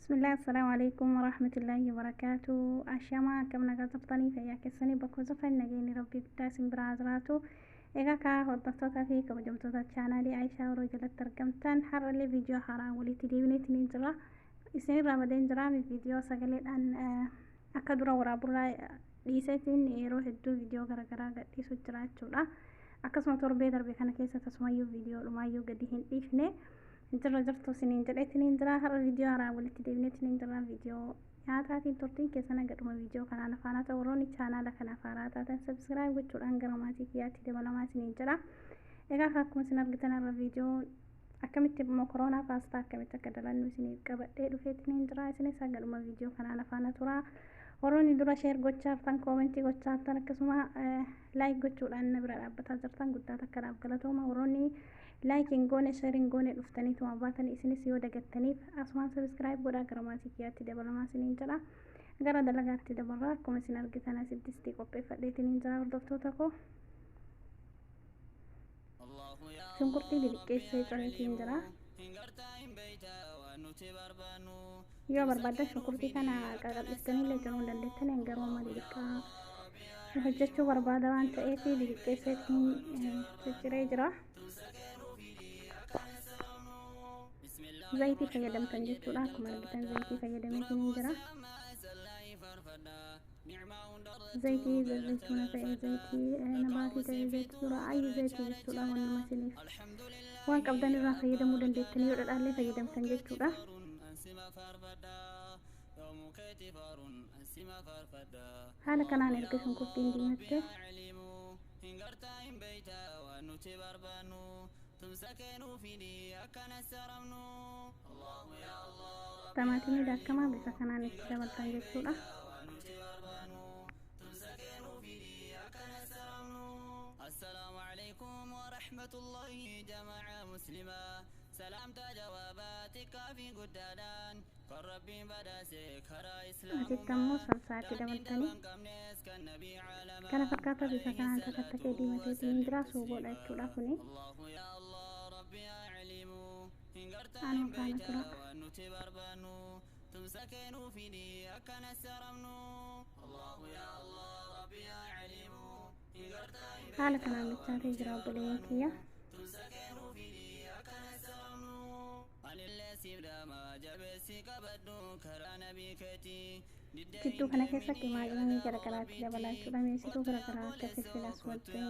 بسم الله السلام عليكم ورحمة الله وبركاته. أشياء كم نقطتني في يكسني بكوزة فنجيني ربي بتاسم برازراتو إيجا كا هدفتوتا في كوجمتوتا تشانالي عايشة ورجلة ترجمتان حر اللي فيديو حرام ولي تديبني تنجرا إسني رامدين جرا في فيديو سجلت أن أكدرا ورابرا ليستين يروح الدو فيديو غرغرا قد يسجرات شولا أكسما تربي دربي كان كيسة تسميو فيديو لما قديهن إيفني inta jirto sinin jedheetiniin jira har'a viidiyoo haaraa walitti deebineetiniin jira viidiyoo nyaataatiin turtiin keessan agadhuma viidiyoo kanaan afaan haa ta'u warroonni chaanaala kana afaaraa taatan sabskiraayib gochuudhaan gara maatii kiyyaatti dabalamaa isiniin jira. Egaa akkuma isin argitan har'a viidiyoo akkamitti mokoroonaa paastaa akkamitti akka dalannu isiniif qabadhee dhufeetiniin jira. Isinis agadhuma viidiyoo kanaan afaan haa turaa. Warroonni dura sheer gochaaftan koomentii gochaaftan akkasuma laayik gochuudhaan na bira dhaabbataa jirtan guddaa takkadhaaf galatooma. Warroonni لايكين قوني شيرين قوني لفتني ثم باتني إسني سيودا قتني أسمان سبسكرايب ودا كرماتي كياتي دبل ما سنين جلا قرا دلقاتي دبل كم سنر قتنا سبتستي قبي فديتني جلا وردفتو تكو شنكرتي دي كيسي تريتين جلا يو بربادة شنكرتي كان قاقل استني لجنون دندتني انقروا ماليكا hojjechuu barbaada waan ta'eef liqeesseetiin cicciree jira. Zayitii fayyadamtan jechuudha. Akkuma argitan zayitii fayyadameetiin jira. Zayitii zayituuna ta'ee zayitii nabaatii ta'ee zayitii suuraa ayyi zayitii jechuudha. Wannuma isiniif waan qabdan irraa fayyadamuu dandeettanii yoo dhadhaallee fayyadamtan jechuudha. haala kanaan erga shunkurtiin diimatte tamaatimii daakamaa bifa kanaan itti dabaltan jechuudha. السلام عليكم ورحمة الله جماعة مسلمة سلامتا جواباتك في قدادان قربي بداسك هرا إسلام أتتمو صلصاتي دبلتني كان فكاتا بيسا كان تكتكي ديمتين دراسو بولا يتولافني الله يا الله ربي أعلم إن أنا كانت نتبربانو تمسكنوا في دي أكن السرمنو الله يا الله ربي أعلم haala kanaan bichaatee jira obboleeyyan kiyya. Jidduu kana keessatti maa'inni garagaraatti dabalachuudha. Mi'eessituu garagaraa akka filfilas wajjin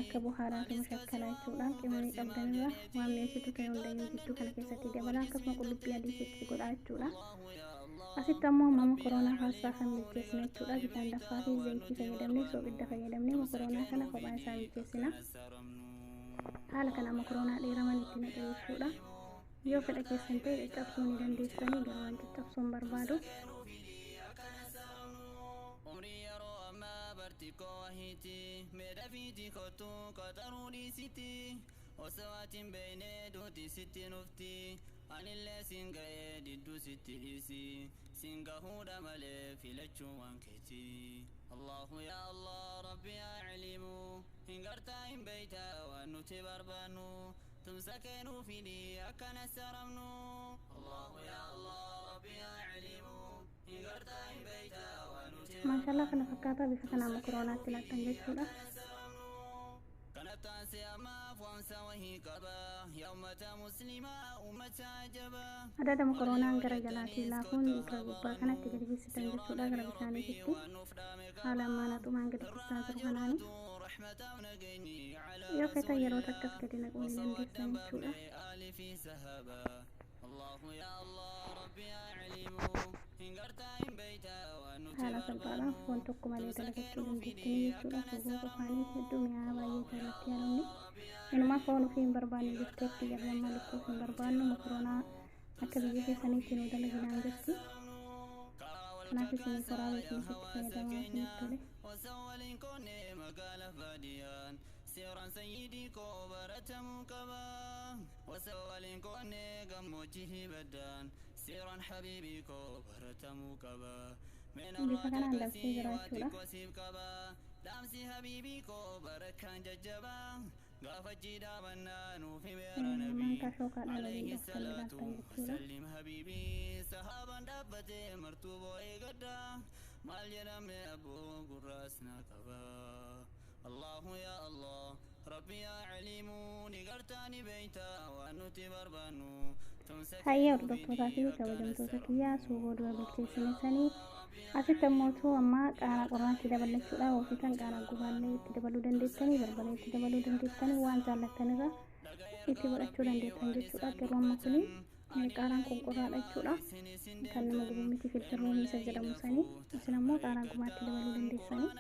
akka buhaaraatu mushakkalaa jechuudha. Qimanii qabdanirra waan mi'eessituu ta'e hundayyuu jidduu kana keessatti dabala akkasuma qullubbii adii itti godha jechuudha. Asitti ammoo mama koronaa paastaa kan bilcheessina jechuudha. Bitaan daffaa fi zayitii fayyadamnee soogidda fayyadamnee mokoroonaa kana kophaa isaa bilcheessina. Haala kana mokoroonaa dheeraman itti naqe jechuudha. Yoo fedha keessan ta'e caccabsuu ni dandeessanii garuu waan caccabsuun barbaadu. وسوات بين دوتي ستي نفتي عن اللي سنقا ددو ستي إيسي سنقا هودا ملي في لجو وانكتي الله يا الله ربي أعلم إن قرتا إن بيتا وأنو تبربانو تمسكنو في دي أكن السرمنو الله يا الله ربي أعلم إن قرتا إن بيتا وأنو تبربانو ما شاء الله كنا فكاتا بفتنا مكرونات تلاتن جيشولا ada makaronan gara jalati lafun ke gubba kana tiga di sitan jechuudha gara bishaanii sitti haala ammaanatu maangadi kutaa jiru kanaani yoo feta yeroo takkas gadi naquu ni dandeessan jechuudha. haala salphaadhaan foon tokko malee dalagachuu dandeettanii jechuudha. Suugoo qofaanii hedduu mi'aa baay'ee jaalatti yaadamni inuma foon ofii hin barbaanne jetteetti jarran maaliif of hin barbaannu makaroonaa akka biyya keessaniitti nu dalaginaan jetti. kanaaf isin karaa beekni sitti fayyadamaa isinitti tole. سيران سيدي كوبرة مكبا وسوالين كوني قموجه بدان سيران حبيبي كوبرة مكبا من الراتب وسيب كبا دامسي حبيبي كوبرة كان ججبا غافجي دابنا نوفي ميرا نبي عليه الصلاة والسلام حبيبي سحابا دابته مرتوبو إيقدا مال جرم أبو قراسنا كبا الله يا الله ربي يا عليم نقرتاني بيتا وأنتي بربانو هيا وردتوتا في كوجمتوتا كيا سوغو دوا بالكيسني سني asitti ammoo amma qaara qorraatti daballachuudhaaf ofiisan qaara gubaallee itti dabaluu dandeettanii barbalee itti dabaluu dandeettanii waan jaallattanirra itti godhachuu dandeettan jechuudha. Garuu amma kuni qaaraan qoqqorraadha jechuudha. Kan nama gubu miti filterroon isa jedhamu sanii isin ammoo qaaraan gubaatti dabaluu dandeessanii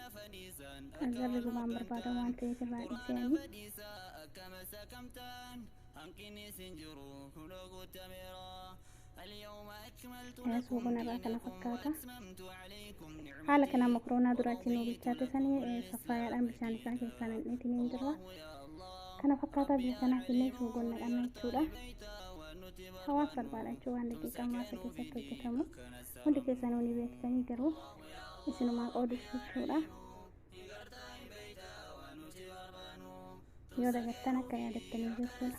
agarri gubaan barbaada waan ta'eef irraa dhiisanii suuqon irraa kana fakkaata. Haala kana makroonaa duraatiin oobichaate sanii saffaayaadhaan bishaan isaa keessaa naqneetiin hin jirra. Kana fakkaataa biyya kanaaf illee suuqon naqanna jechuudha. Hawaasa salphaadha jechuudha waan daqiiqaa muraasa keessatti hojjetamu. Hundi keessan ni beektanii garuu isinumaa qoodu jechuudha. Yoo dagattan akka yaadattanii jechuudha.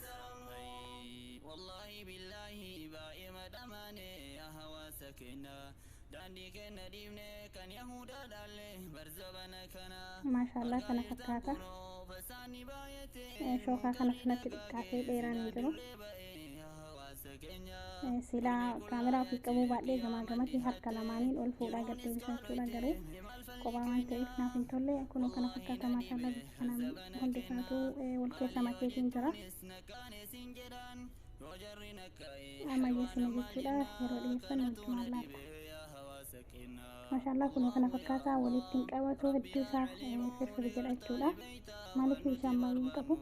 Maashaallah kana fakkaata. Shookaa kana kanatti xiqqaatee dheeraan hin jiru. Silaa kaameraa ofii qabuu baadhee gamaa gamatti harka lamaaniin ol fuudhaa gad deebisa jechuudha. Garuu kophaa waan ta'eef naaf hin tolle kun kana fakkaata. Maashaallah bifa kanaan hundi isaatu wal keessa makeetiin jira. Amma geessina jechuudha yeroo dhiyeessan wantumaan laata. Maashaallah kun kana fakkaata walitti hin qabatu hedduu isaa firfir jedha jechuudha. Maaliif isaan baay'ee hin qabu.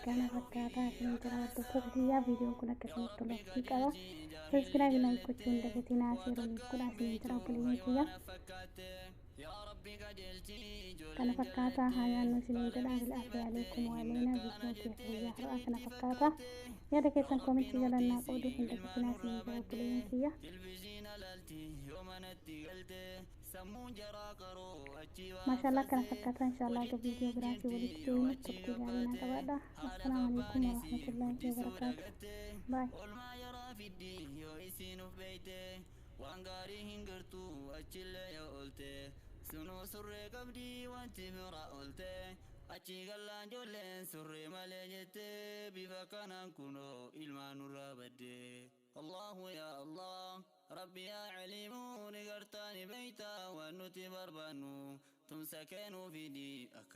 Kana fakkaata kan jira hordoftoota kiyyaa viidiyoon kun akkasumatti tolachii qaba. Subscribe like gochuun dagatinaa seeraan kudha isin jira obboleeyyan kiyya. Kana fakkaata hayaannu isin jedha bil'aafi alaykum wa alayna viidiyoon kiyya har'aa kana fakkaata. Yaada keessan koomentii jalannaa qooduuf hin dagatinaa isin jira obboleeyyan kiyya. Maashaallah kana fakkaata inshaallah ga viidiyoo biraatii walitti deemnu turtii gaarii naa qabaadha. Assalaamu alaykum wa rahmatullahi wa barakaatuh. Bye. Wangari hingertu achille ya olte suno surre qabdi wanti bira olte achi gallaan jolleen surre malee jette bifa kanaan kuno ilmaanurra badde Allahu ya Allah Rabbi ya alimu nigartani beeyta waan nuti barbaannu tumsa keenuu fidi akka